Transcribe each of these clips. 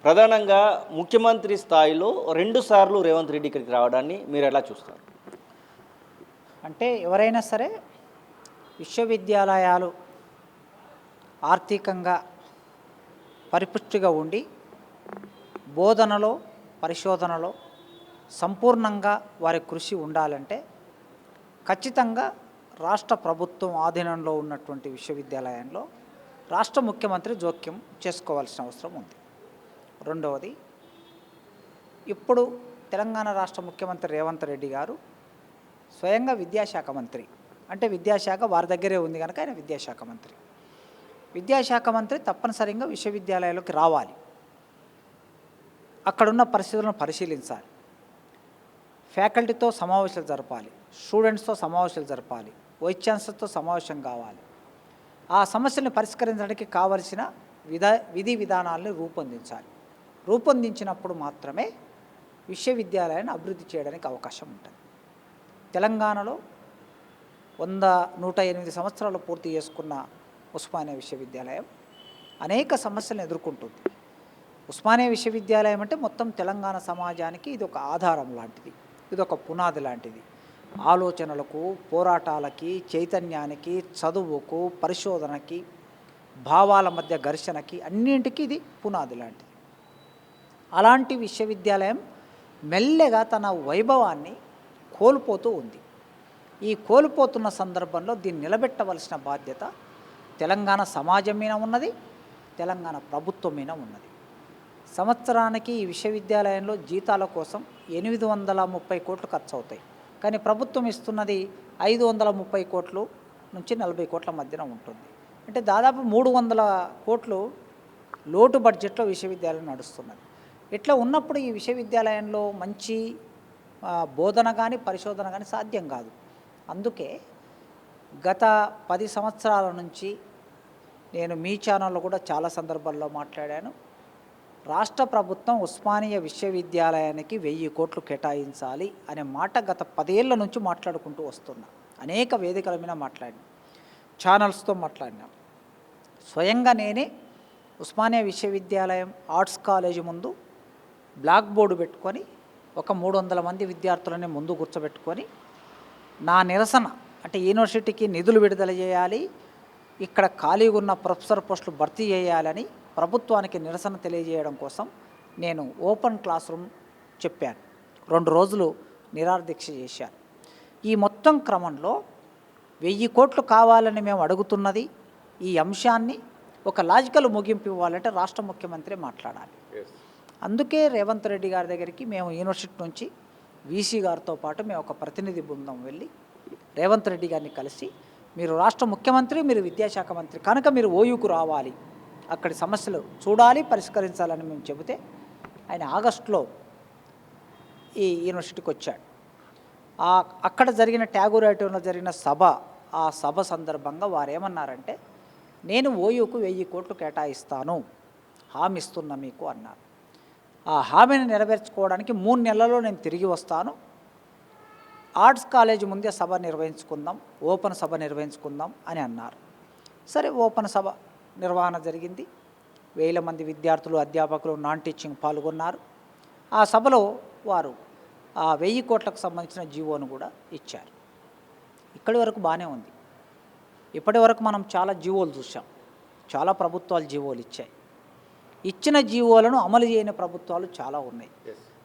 ప్రధానంగా ముఖ్యమంత్రి స్థాయిలో 2 సార్లు రేవంత్ రెడ్డి ఇక్కడికి రావడాన్ని మీరు ఎలా చూస్తారు? అంటే ఎవరైనా సరే విశ్వవిద్యాలయాలు ఆర్థికంగా పరిపుష్టిగా ఉండి బోధనలో పరిశోధనలో సంపూర్ణంగా వారి కృషి ఉండాలంటే ఖచ్చితంగా రాష్ట్ర ప్రభుత్వం ఆధీనంలో ఉన్నటువంటి విశ్వవిద్యాలయంలో రాష్ట్ర ముఖ్యమంత్రి జోక్యం చేసుకోవాల్సిన అవసరం ఉంది. రెండవది, ఇప్పుడు తెలంగాణ రాష్ట్ర ముఖ్యమంత్రి రేవంత్ రెడ్డి గారు స్వయంగా విద్యాశాఖ మంత్రి, అంటే విద్యాశాఖ వారి దగ్గరే ఉంది కనుక ఆయన విద్యాశాఖ మంత్రి. విద్యాశాఖ మంత్రి తప్పనిసరిగా విశ్వవిద్యాలయాలకు రావాలి, అక్కడున్న పరిస్థితులను పరిశీలించాలి, ఫ్యాకల్టీతో సమావేశాలు జరపాలి, స్టూడెంట్స్తో సమావేశాలు జరపాలి, వైస్ ఛాన్సలర్తో సమావేశం కావాలి, ఆ సమస్యలను పరిష్కరించడానికి కావలసిన విధి విధానాలను రూపొందించినప్పుడు మాత్రమే విశ్వవిద్యాలయాన్ని అభివృద్ధి చేయడానికి అవకాశం ఉంటుంది. తెలంగాణలో 108 సంవత్సరాలు పూర్తి చేసుకున్న ఉస్మానియా విశ్వవిద్యాలయం అనేక సమస్యలను ఎదుర్కొంటుంది. ఉస్మానియా విశ్వవిద్యాలయం అంటే మొత్తం తెలంగాణ సమాజానికి ఇది ఒక ఆధారం లాంటిది, ఇది ఒక పునాది లాంటిది. ఆలోచనలకు, పోరాటాలకి, చైతన్యానికి, చదువుకు, పరిశోధనకి, భావాల మధ్య ఘర్షణకి అన్నింటికీ ఇది పునాది లాంటిది. అలాంటి విశ్వవిద్యాలయం మెల్లగా తన వైభవాన్ని కోల్పోతూ ఉంది. ఈ కోల్పోతున్న సందర్భంలో దీన్ని నిలబెట్టవలసిన బాధ్యత తెలంగాణ సమాజం మీద ఉన్నది, తెలంగాణ ప్రభుత్వం మీద ఉన్నది. సంవత్సరానికి ఈ విశ్వవిద్యాలయంలో జీతాల కోసం 830 కోట్లు ఖర్చు అవుతాయి, కానీ ప్రభుత్వం ఇస్తున్నది 530 కోట్లు నుంచి 40 కోట్ల మధ్యన ఉంటుంది. అంటే దాదాపు 300 కోట్లు లోటు బడ్జెట్లో విశ్వవిద్యాలయం నడుస్తున్నది. ఇట్లా ఉన్నప్పుడు ఈ విశ్వవిద్యాలయంలో మంచి బోధన కానీ పరిశోధన కానీ సాధ్యం కాదు. అందుకే గత 10 సంవత్సరాల నుంచి నేను మీ ఛానల్లో కూడా చాలా సందర్భాల్లో మాట్లాడాను. రాష్ట్ర ప్రభుత్వం ఉస్మానియా విశ్వవిద్యాలయానికి 1000 కోట్లు కేటాయించాలి అనే మాట గత 10 ఏళ్ల నుంచి మాట్లాడుకుంటూ వస్తున్నా. అనేక వేదికల మీద మాట్లాడినా, ఛానల్స్తో మాట్లాడినా. స్వయంగా నేనే ఉస్మానియా విశ్వవిద్యాలయం ఆర్ట్స్ కాలేజీ ముందు బ్లాక్ బోర్డు పెట్టుకొని ఒక 300 మంది విద్యార్థులని ముందు కూర్చోబెట్టుకొని నా నిరసన, అంటే యూనివర్సిటీకి నిధులు విడుదల చేయాలి, ఇక్కడ ఖాళీగా ఉన్న ప్రొఫెసర్ పోస్టులు భర్తీ చేయాలని ప్రభుత్వానికి నిరసన తెలియజేయడం కోసం నేను ఓపెన్ క్లాస్ రూమ్ చెప్పాను. 2 రోజులు నిరాదీక్ష చేశాను. ఈ మొత్తం క్రమంలో 1000 కోట్లు కావాలని మేము అడుగుతున్నది, ఈ అంశాన్ని ఒక లాజికల్ ముగింపు ఇవ్వాలంటే రాష్ట్ర ముఖ్యమంత్రి మాట్లాడాలి. అందుకే రేవంత్ రెడ్డి గారి దగ్గరికి మేము యూనివర్సిటీ నుంచి వీసీ గారితో పాటు మేము ఒక ప్రతినిధి బృందం వెళ్ళి రేవంత్ రెడ్డి గారిని కలిసి, మీరు రాష్ట్ర ముఖ్యమంత్రి, మీరు విద్యాశాఖ మంత్రి కనుక మీరు ఓయూకు రావాలి, అక్కడి సమస్యలు చూడాలి, పరిష్కరించాలని మేము చెబితే ఆయన ఆగస్టులో ఈ యూనివర్సిటీకి వచ్చాడు. అక్కడ జరిగిన ట్యాగూర్ ఆడిటోరియంలో జరిగిన ఆ సభ సందర్భంగా వారు ఏమన్నారంటే, నేను ఓయూకు 1000 కోట్లు కేటాయిస్తాను, హామీ ఇస్తున్నా మీకు అన్నారు. ఆ హామీని నెరవేర్చుకోవడానికి 3 నెలల్లో నేను తిరిగి వస్తాను, ఆర్ట్స్ కాలేజీ ముందే సభ నిర్వహించుకుందాం, ఓపెన్ సభ నిర్వహించుకుందాం అని అన్నారు. సరే, ఓపెన్ సభ నిర్వహణ జరిగింది. 1000 మంది విద్యార్థులు, అధ్యాపకులు, నాన్ టీచింగ్ పాల్గొన్నారు. ఆ సభలో వారు ఆ 1000 కోట్లకు సంబంధించిన జీవోను కూడా ఇచ్చారు. ఇక్కడి వరకు బాగానే ఉంది. ఇప్పటి వరకు మనం చాలా జీవోలు చూసాం, చాలా ప్రభుత్వాలు జీవోలు ఇచ్చాయి. ఇచ్చిన జీవోలను అమలు చేయని ప్రభుత్వాలు చాలా ఉన్నాయి.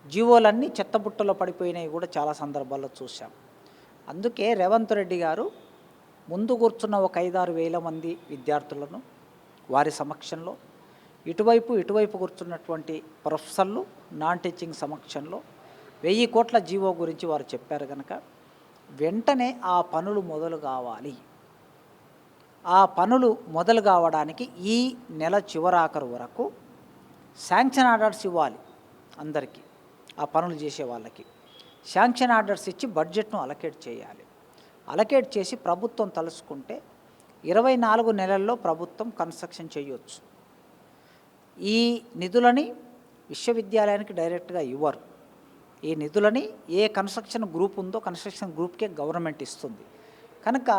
జీవోలన్నీ చెత్తబుట్టలో పడిపోయినవి కూడా చాలా సందర్భాల్లో చూసాం. అందుకే రేవంత్ రెడ్డి గారు ముందు కూర్చున్న ఒక 5-6 వేల మంది విద్యార్థులను వారి సమక్షంలో, ఇటువైపు కూర్చున్నటువంటి ప్రొఫెసర్లు, నాన్ టీచింగ్ సమక్షంలో 1000 కోట్ల జీవో గురించి వారు చెప్పారు కనుక వెంటనే ఆ పనులు మొదలు కావాలి. ఆ పనులు మొదలు కావడానికి ఈ నెల చివరాఖరు వరకు శాంక్షన్ ఆర్డర్స్ ఇవ్వాలి అందరికీ. ఆ పనులు చేసే వాళ్ళకి శాంక్షన్ ఆర్డర్స్ ఇచ్చి బడ్జెట్ను అలకేట్ చేయాలి. అలకేట్ చేసి ప్రభుత్వం తలుచుకుంటే 24 నెలల్లో ప్రభుత్వం కన్స్ట్రక్షన్ చేయొచ్చు. ఈ నిధులని విశ్వవిద్యాలయానికి డైరెక్ట్గా ఇవ్వరు. ఈ నిధులని ఏ కన్స్ట్రక్షన్ గ్రూప్ ఉందో కన్స్ట్రక్షన్ గ్రూప్కే గవర్నమెంట్ ఇస్తుంది కనుక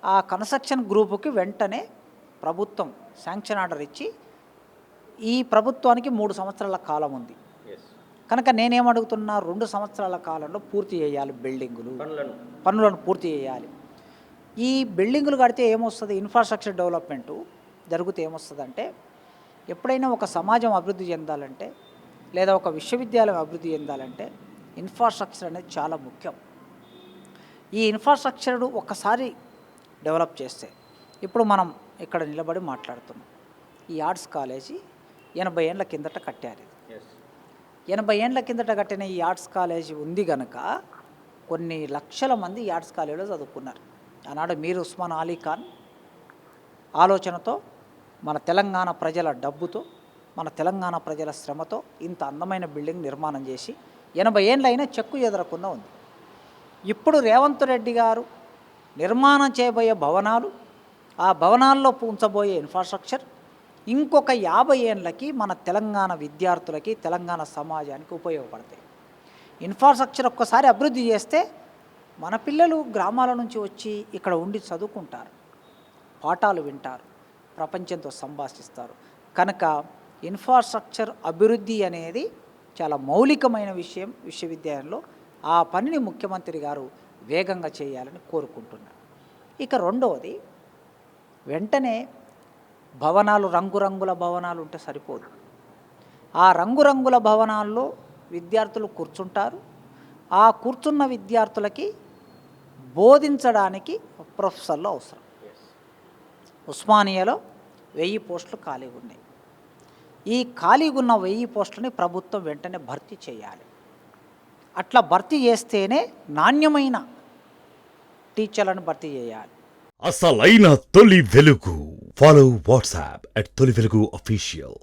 ఆ కన్స్ట్రక్షన్ గ్రూపుకి వెంటనే ప్రభుత్వం శాంక్షన్ ఆర్డర్ ఇచ్చి ఈ ప్రభుత్వానికి 3 సంవత్సరాల కాలం ఉంది. కనుక నేనేమడుగుతున్నా, 2 సంవత్సరాల కాలంలో పూర్తి చేయాలి పనులను పూర్తి చేయాలి. ఈ బిల్డింగులు కడితే ఏమొస్తుంది, ఇన్ఫ్రాస్ట్రక్చర్ డెవలప్మెంటు జరిగితే ఏమొస్తుందంటే, ఎప్పుడైనా ఒక సమాజం అభివృద్ధి చెందాలంటే లేదా ఒక విశ్వవిద్యాలయం అభివృద్ధి చెందాలంటే ఇన్ఫ్రాస్ట్రక్చర్ అనేది చాలా ముఖ్యం. ఈ ఇన్ఫ్రాస్ట్రక్చర్ ఒక్కసారి డెవలప్ చేస్తే, ఇప్పుడు మనం ఇక్కడ నిలబడి మాట్లాడుతున్నాం, ఈ ఆర్ట్స్ కాలేజీ 80 ఏళ్ళ కిందట కట్టారు. 80 ఏళ్ళ కిందట కట్టిన ఈ ఆర్ట్స్ కాలేజీ ఉంది కనుక కొన్ని లక్షల మంది ఈ ఆర్ట్స్ కాలేజీలో చదువుకున్నారు. ఆనాడు మీర్ ఉస్మాన్ అలీ ఖాన్ ఆలోచనతో, మన తెలంగాణ ప్రజల డబ్బుతో, మన తెలంగాణ ప్రజల శ్రమతో ఇంత అందమైన బిల్డింగ్ నిర్మాణం చేసి 80 ఏళ్ళైనా చెక్కు చెదరకుండా ఉంది. ఇప్పుడు రేవంత్ రెడ్డి గారు నిర్మాణం చేయబోయే భవనాలు, ఆ భవనాల్లో ఉంచబోయే ఇన్ఫ్రాస్ట్రక్చర్ ఇంకొక 50 ఏళ్ళకి మన తెలంగాణ విద్యార్థులకి, తెలంగాణ సమాజానికి ఉపయోగపడతాయి. ఇన్ఫ్రాస్ట్రక్చర్ ఒక్కసారి అభివృద్ధి చేస్తే మన పిల్లలు గ్రామాల నుంచి వచ్చి ఇక్కడ ఉండి చదువుకుంటారు, పాఠాలు వింటారు, ప్రపంచంతో సంభాషిస్తారు. కనుక ఇన్ఫ్రాస్ట్రక్చర్ అభివృద్ధి అనేది చాలా మౌలికమైన విషయం విశ్వవిద్యాలయంలో. ఆ పనిని ముఖ్యమంత్రి గారు వేగంగా చేయాలని కోరుకుంటున్నారు. ఇక రెండవది, వెంటనే భవనాలు, రంగురంగుల భవనాలు ఉంటే సరిపోదు. ఆ రంగురంగుల భవనాల్లో విద్యార్థులు కూర్చుంటారు. ఆ కూర్చున్న విద్యార్థులకి బోధించడానికి ప్రొఫెసర్లు అవసరం. ఉస్మానియాలో 1000 పోస్టులు ఖాళీగా ఉన్నాయి. ఈ ఖాళీగా ఉన్న 1000 పోస్టులని ప్రభుత్వం వెంటనే భర్తీ చేయాలి. అట్లా భర్తీ చేస్తేనే నాణ్యమైన టీచర్లను భర్తీ చేయాలి. అసలైన తొలి వెలుగు. ఫాలో వాట్సాప్ @తొలి వెలుగు official.